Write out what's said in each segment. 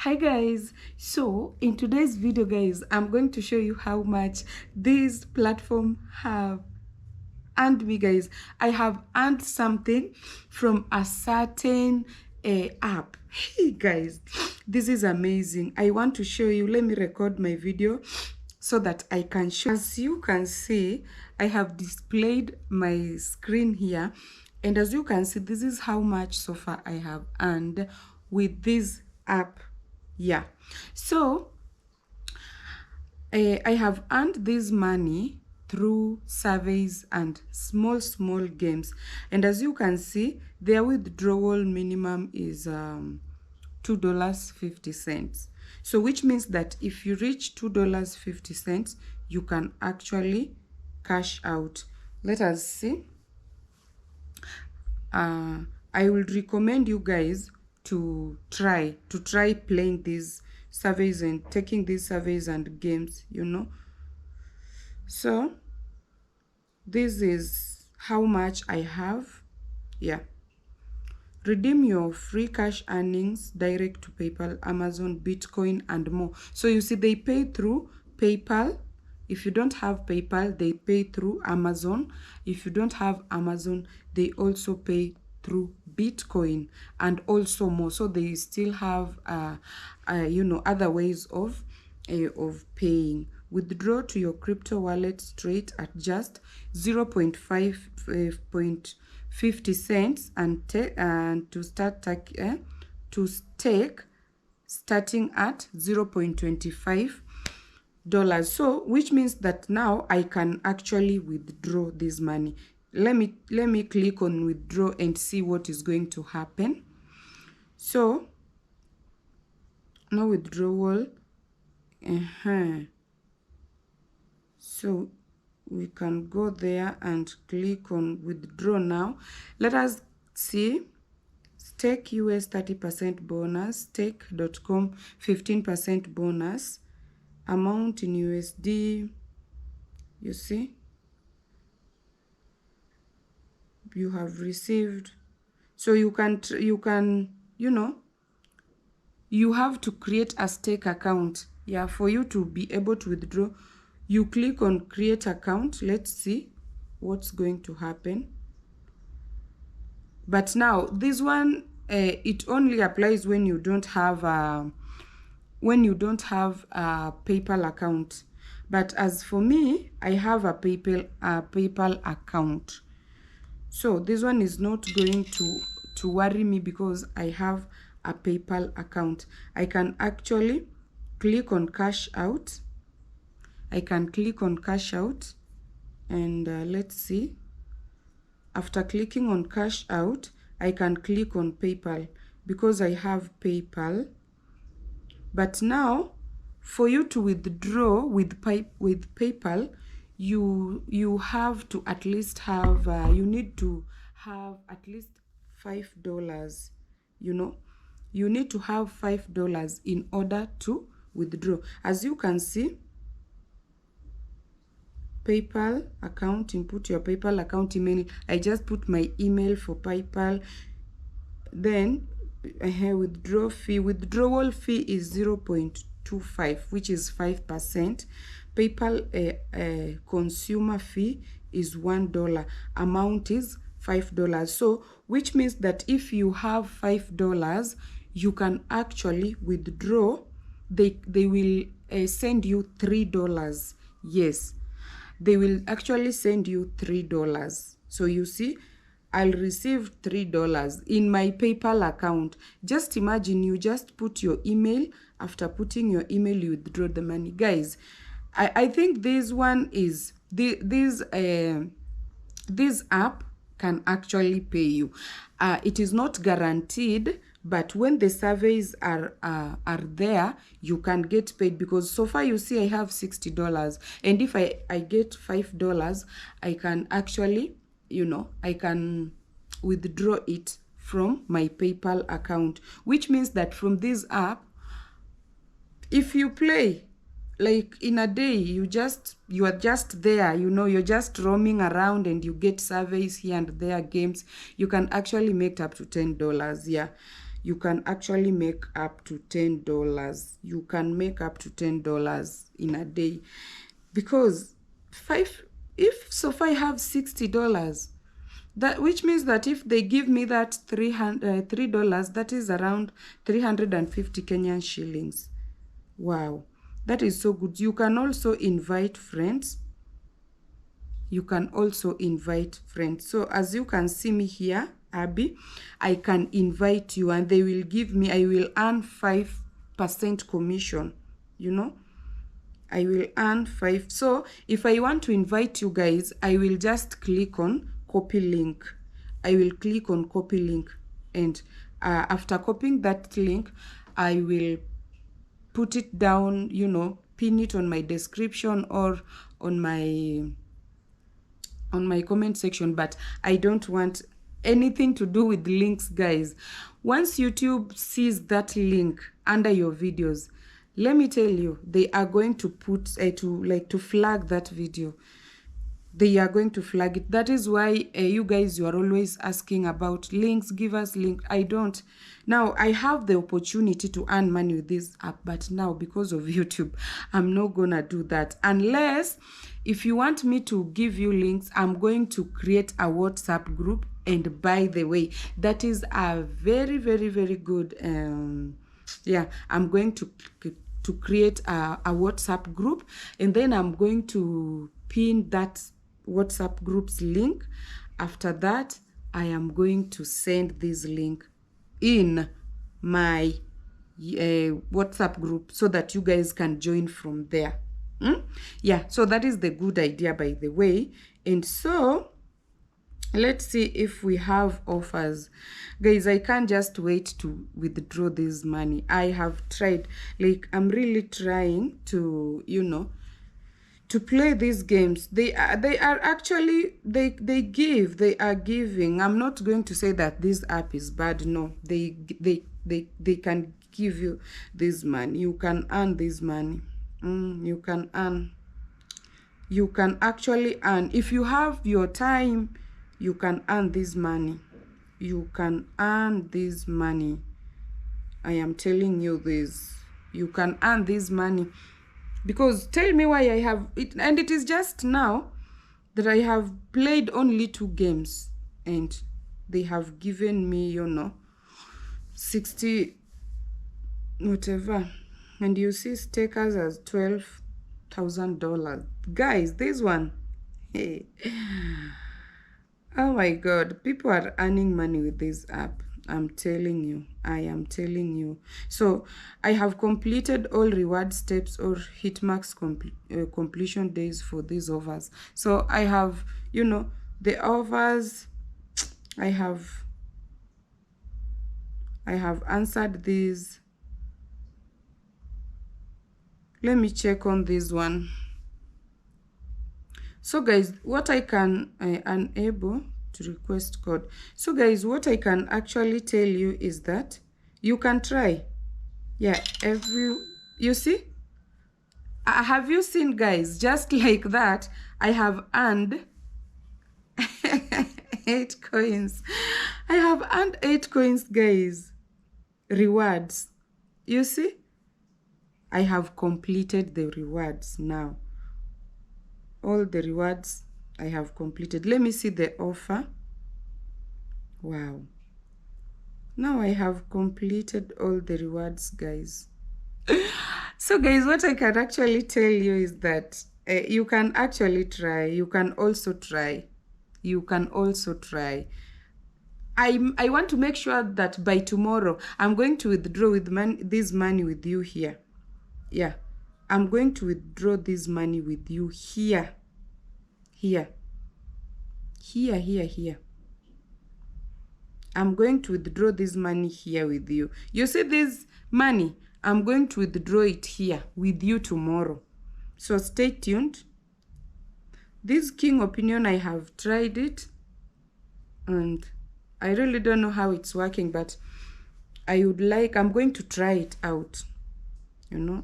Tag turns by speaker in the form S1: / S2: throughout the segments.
S1: Hi guys, so in today's video guys, I'm going to show you how much this platform have earned me guys. I have earned something from a certain app. Hey guys, this is amazing. I want to show you. Let me record my video so that I can show. As you can see, I have displayed my screen here, and as you can see, this is how much so far I have earned with this app. Yeah, so I have earned this money through surveys and small games, and as you can see, their withdrawal minimum is $2.50. So which means that if you reach $2.50, you can actually cash out. Let us see. I will recommend you guys to try playing these surveys and taking these surveys and games, So this is how much I have. Yeah, redeem your free cash earnings direct to PayPal, Amazon, Bitcoin, and more. So you see, they pay through PayPal. If you don't have PayPal, they pay through Amazon. If you don't have Amazon, they also pay through Bitcoin and also more. So they still have other ways of paying. Withdraw to your crypto wallet straight at just 0.50 cents and to stake starting at $0.25. So which means that now I can actually withdraw this money. Let me click on withdraw and see what is going to happen. So now withdrawal. So we can go there and click on withdraw now. Let us see. Stake US 30% bonus, stake.com 15% bonus, amount in USD. You see, you have received. So you have to create a stake account. Yeah, for you to be able to withdraw, you click on create account. Let's see what's going to happen. But now this one, it only applies when you don't have a PayPal account. But as for me, I have a PayPal account. So this one is not going to worry me because I have a PayPal account. I can actually click on cash out. And let's see. After clicking on cash out, I can click on PayPal because I have PayPal. But now, for you to withdraw with PayPal, you have to at least have you need to have at least $5. You need to have $5 in order to withdraw. As you can see, PayPal account, input your PayPal account email. I just put my email for PayPal. Then withdrawal fee is 0.25, which is 5%. PayPal consumer fee is $1. Amount is $5. So which means that if you have $5, you can actually withdraw. They will send you $3. Yes, they will actually send you $3. So you see, I'll receive $3 in my PayPal account. Just imagine, you just put your email. After putting your email, you withdraw the money. Guys, I think this one is this app can actually pay you. It is not guaranteed, but when the surveys are there, you can get paid, because so far you see I have $60, and if I get $5, I can actually, I can withdraw it from my PayPal account, which means that from this app, if you play, like in a day, you are just there, you're just roaming around and you get surveys here and there, games, you can actually make up to $10. Yeah, you can actually make up to $10. You can make up to $10 in a day, because if I have $60, that which means that if they give me that $3, that is around 350 Kenyan shillings. Wow, that is so good. You can also invite friends. You can also invite friends. So as you can see me here, Abby, I can invite you and they will give me, I will earn 5% commission, you know. I will earn 5. So if I want to invite you guys, I will just click on copy link. I will click on copy link, and after copying that link, I will put it down, you know, pin it on my description or on my comment section. But I don't want anything to do with links, guys. Once YouTube sees that link under your videos, let me tell you, they are going to put to flag that video. They are going to flag it. That is why you guys, you are always asking about links. Give us link. I don't. Now I have the opportunity to earn money with this app, but now because of YouTube, I'm not gonna do that. Unless if you want me to give you links, I'm going to create a WhatsApp group. And by the way, that is a very, very, very good yeah, I'm going to create a WhatsApp group, and then I'm going to pin that WhatsApp group's link. After that, I am going to send this link in my WhatsApp group so that you guys can join from there. Yeah, so that is the good idea, by the way. And so let's see if we have offers. Guys, I can't just wait to withdraw this money. I have tried, like, I'm really trying to, you know, to play these games. They are actually, they are giving. I'm not going to say that this app is bad. No, they can give you this money. You can earn this money. You can earn. You can actually earn. If you have your time, you can earn this money. You can earn this money. I am telling you this. You can earn this money. Because tell me why I have it. And it is just now that I have played only 2 games. And they have given me, you know, 60 whatever. And you see stakers as $12,000. Guys, this one. Hey. Oh my God, people are earning money with this app. I'm telling you. I am telling you. So I have completed all reward steps or hit max completion days for these offers. So I have, you know, the offers. I have answered these. Let me check on this one. So guys, what I can, unable to request code. So guys, what I can actually tell you is that you can try. Yeah, you see? Have you seen, guys? Just like that, I have earned 8 coins. I have earned 8 coins, guys. Rewards. You see? I have completed the rewards now. All the rewards I have completed. Let me see the offer. Wow. Now I have completed all the rewards, guys. So guys, what I can actually tell you is that you can actually try. You can also try. You can also try. I want to make sure that by tomorrow, I'm going to withdraw with this money with you here. Yeah. I'm going to withdraw this money with you here. Here. I'm going to withdraw this money here with you. You see this money? I'm going to withdraw it here with you tomorrow. So stay tuned. This King Opinion, I have tried it. And I really don't know how it's working, but I'm going to try it out. You know?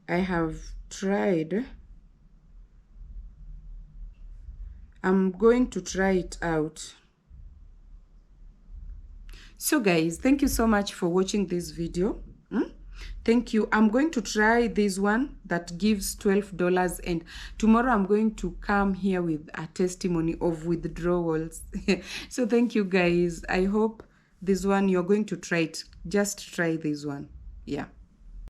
S1: I have tried. I'm going to try it out. So guys, thank you so much for watching this video. Thank you. I'm going to try this one that gives $12, and tomorrow I'm going to come here with a testimony of withdrawals. So thank you guys. I hope this one you're going to try it. Just try this one. Yeah.